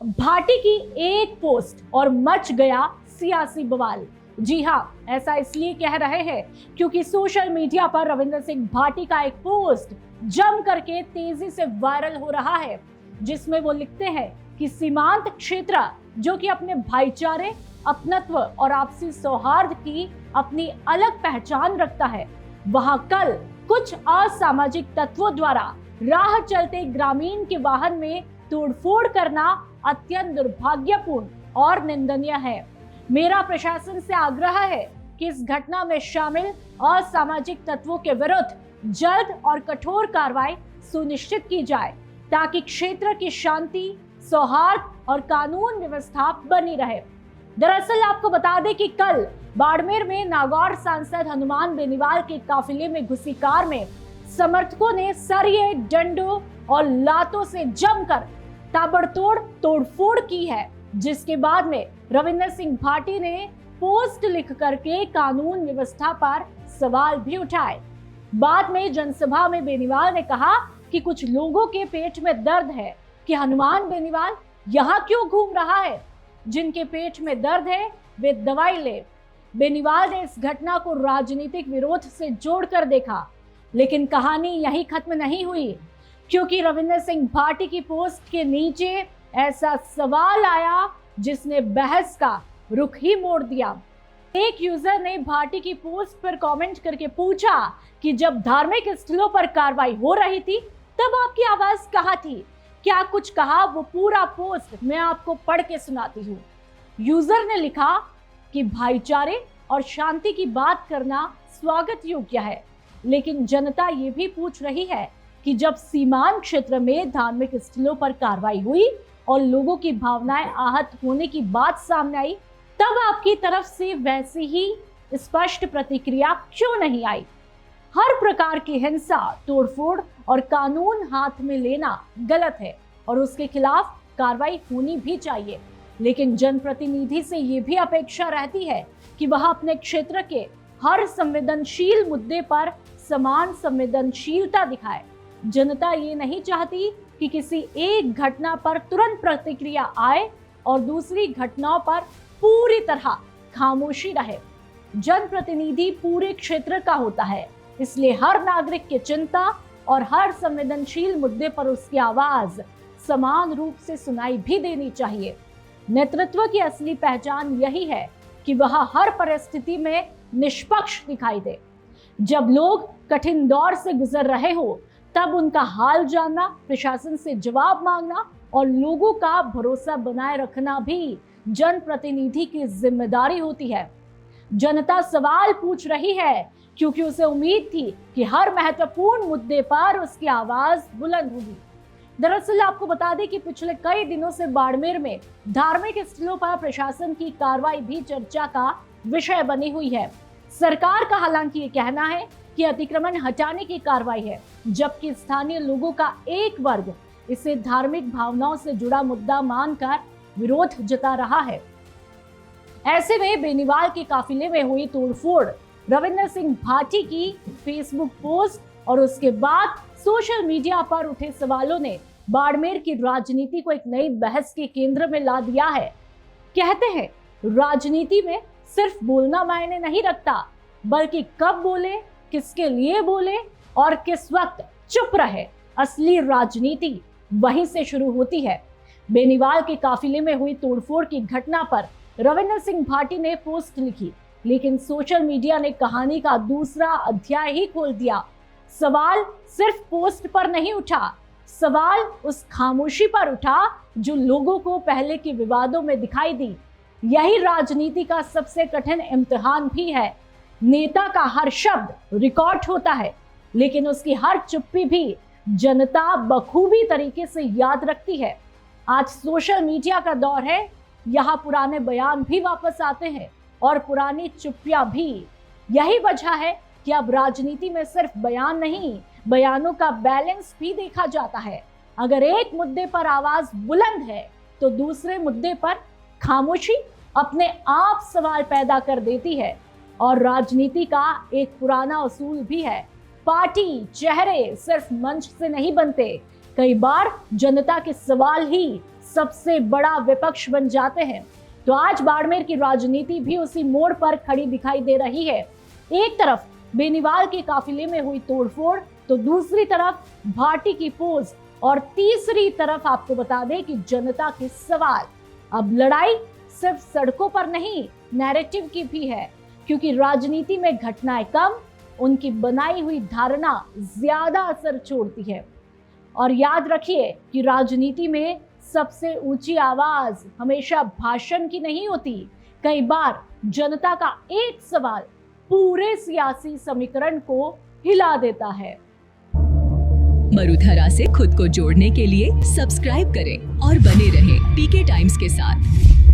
भाटी की एक पोस्ट और मच गया सियासी बवाल। जी हाँ, ऐसा इसलिए कह रहे हैं क्योंकि सोशल मीडिया पर रविंदर सिंह भाटी का एक पोस्ट जम करके तेजी से वायरल हो रहा है, जिसमें वो लिखते हैं कि सीमांत क्षेत्र जो कि अपने भाईचारे, अपनत्व और आपसी सौहार्द की अपनी अलग पहचान रखता है, वहां कल कुछ असामाजिक तत्वों द्वारा राह चलते ग्रामीण के वाहन में तोड़फोड़ करना अत्यंत दुर्भाग्यपूर्ण और निंदनीय है। मेरा प्रशासन से आग्रह है कि इस घटना में शामिल असामाजिक तत्वों के विरुद्ध जल्द और कठोर कार्रवाई सुनिश्चित की जाए ताकि क्षेत्र की शांति, सौहार्द और कानून व्यवस्था बनी रहे। दरअसल आपको बता दें कि कल बाड़मेर में नागौर सांसद हनुमान बेनीवाल के काफिले में घुसी कार में समर्थकों ने सरिये, डंडों और लातों से जमकर ताबड़तोड़ तोड़फोड़ की है, जिसके बाद में रविंदर सिंह भाटी ने पोस्ट लिख करके कानून व्यवस्था पर सवाल भी उठाए। बाद में जनसभा में बेनीवाल ने कहा कि कुछ लोगों के पेट में दर्द है कि हनुमान बेनीवाल यहाँ क्यों घूम रहा है, जिनके पेट में दर्द है वे दवाई ले। बेनीवाल ने इस घटना को राजनीतिक विरोध से जोड़कर देखा, लेकिन कहानी यही खत्म नहीं हुई, क्योंकि रविंदर सिंह भाटी की पोस्ट के नीचे ऐसा सवाल आया जिसने बहस का रुख ही मोड़ दिया। एक यूजर ने भाटी की पोस्ट पर कमेंट करके पूछा कि जब धार्मिक स्थलों पर कार्रवाई हो रही थी तब आपकी आवाज कहाँ थी, क्या कुछ कहा? वो पूरा पोस्ट मैं आपको पढ़ के सुनाती हूँ। यूजर ने लिखा कि भाईचारे और शांति की बात करना स्वागत योग्य है, लेकिन जनता ये भी पूछ रही है कि जब सीमांत क्षेत्र में धार्मिक स्थलों पर कार्रवाई हुई और लोगों की भावनाएं आहत होने की बात सामने आई, तब आपकी तरफ से वैसी ही स्पष्ट प्रतिक्रिया क्यों नहीं आई? हर प्रकार की हिंसा, तोड़फोड़ और कानून हाथ में लेना गलत है और उसके खिलाफ कार्रवाई होनी भी चाहिए, लेकिन जनप्रतिनिधि से ये भी अपेक्षा रहती है कि वह अपने क्षेत्र के हर संवेदनशील मुद्दे पर समान संवेदनशीलता दिखाए। जनता ये नहीं चाहती कि किसी एक घटना पर तुरंत प्रतिक्रिया आए और दूसरी घटनाओं पर पूरी तरह खामोशी रहे। जनप्रतिनिधि पूरे क्षेत्र का होता है, इसलिए हर नागरिक की चिंता और हर संवेदनशील मुद्दे पर उसकी आवाज समान रूप से सुनाई भी देनी चाहिए। नेतृत्व की असली पहचान यही है कि वह हर परिस्थिति में निष्पक्ष दिखाई दे। जब लोग कठिन दौर से गुजर रहे हो तब उनका हाल जानना, प्रशासन से जवाब मांगना और लोगों का भरोसा बनाए रखना भी जनप्रतिनिधि की जिम्मेदारी होती है। जनता सवाल पूछ रही है क्योंकि उसे उम्मीद थी कि हर महत्वपूर्ण मुद्दे पर उसकी आवाज बुलंद होगी। दरअसल आपको बता दें कि पिछले कई दिनों से बाड़मेर में धार्मिक स्थलों पर प्रशासन की कार्रवाई भी चर्चा का विषय बनी हुई है। सरकार का हालांकि ये कहना है कि अतिक्रमण हटाने की कार्रवाई है, जबकि स्थानीय लोगों का एक वर्ग इसे धार्मिक भावनाओं से जुड़ा मुद्दा मानकर विरोध जता रहा है। ऐसे में बेनीवाल के काफिले में हुई तोड़फोड़, रविंदर सिंह भाटी की फेसबुक पोस्ट और उसके बाद सोशल मीडिया पर उठे सवालों ने बाड़मेर की राजनीति को एक नई बहस के केंद्र में ला दिया है। कहते हैं राजनीति में सिर्फ बोलना मायने नहीं रखता, बल्कि कब बोले, किसके लिए बोले और किस वक्त चुप रहे। असली राजनीति वहीं से शुरू होती है। बेनीवाल के काफिले में हुई तोड़फोड़ की घटना पर रविंदर सिंह भाटी ने पोस्ट लिखी, लेकिन सोशल मीडिया ने कहानी का दूसरा अध्याय ही खोल दिया। सवाल सिर्फ पोस्ट पर नहीं उठा, सवाल उस खामोशी पर उठा जो लोगों को पहले के विवादों में दिखाई दी। यही राजनीति का सबसे कठिन इम्तिहान भी है। नेता का हर शब्द रिकॉर्ड होता है, लेकिन उसकी हर चुप्पी भी जनता बखूबी तरीके से याद रखती है। आज सोशल मीडिया का दौर है, यहाँ पुराने बयान भी वापस आते हैं और पुरानी चुप्पियां भी। यही वजह है कि अब राजनीति में सिर्फ बयान नहीं, बयानों का बैलेंस भी देखा जाता है। अगर एक मुद्दे पर आवाज बुलंद है तो दूसरे मुद्दे पर खामोशी अपने आप सवाल पैदा कर देती है। और राजनीति का एक पुराना असूल भी है, पार्टी, चेहरे सिर्फ मंच से नहीं बनते, कई बार जनता के सवाल ही सबसे बड़ा विपक्ष बन जाते हैं। तो आज बाड़मेर की राजनीति भी उसी मोड़ पर खड़ी दिखाई दे रही है। एक तरफ बेनीवाल के काफिले में हुई तोड़फोड़, तो दूसरी तरफ भाटी की पोस्ट, और तीसरी तरफ आपको बता दें कि जनता के सवाल। अब लड़ाई सिर्फ सड़कों पर नहीं, नैरेटिव की भी है, क्योंकि राजनीति में घटनाएं कम, उनकी बनाई हुई धारणा ज्यादा असर छोड़ती है। और याद रखिए कि राजनीति में सबसे ऊंची आवाज हमेशा भाषण की नहीं होती। कई बार जनता का एक सवाल पूरे सियासी समीकरण को हिला देता है। मरुधरा से खुद को जोड़ने के लिए सब्सक्राइब करें और बने रहें पीके टाइम्स के साथ।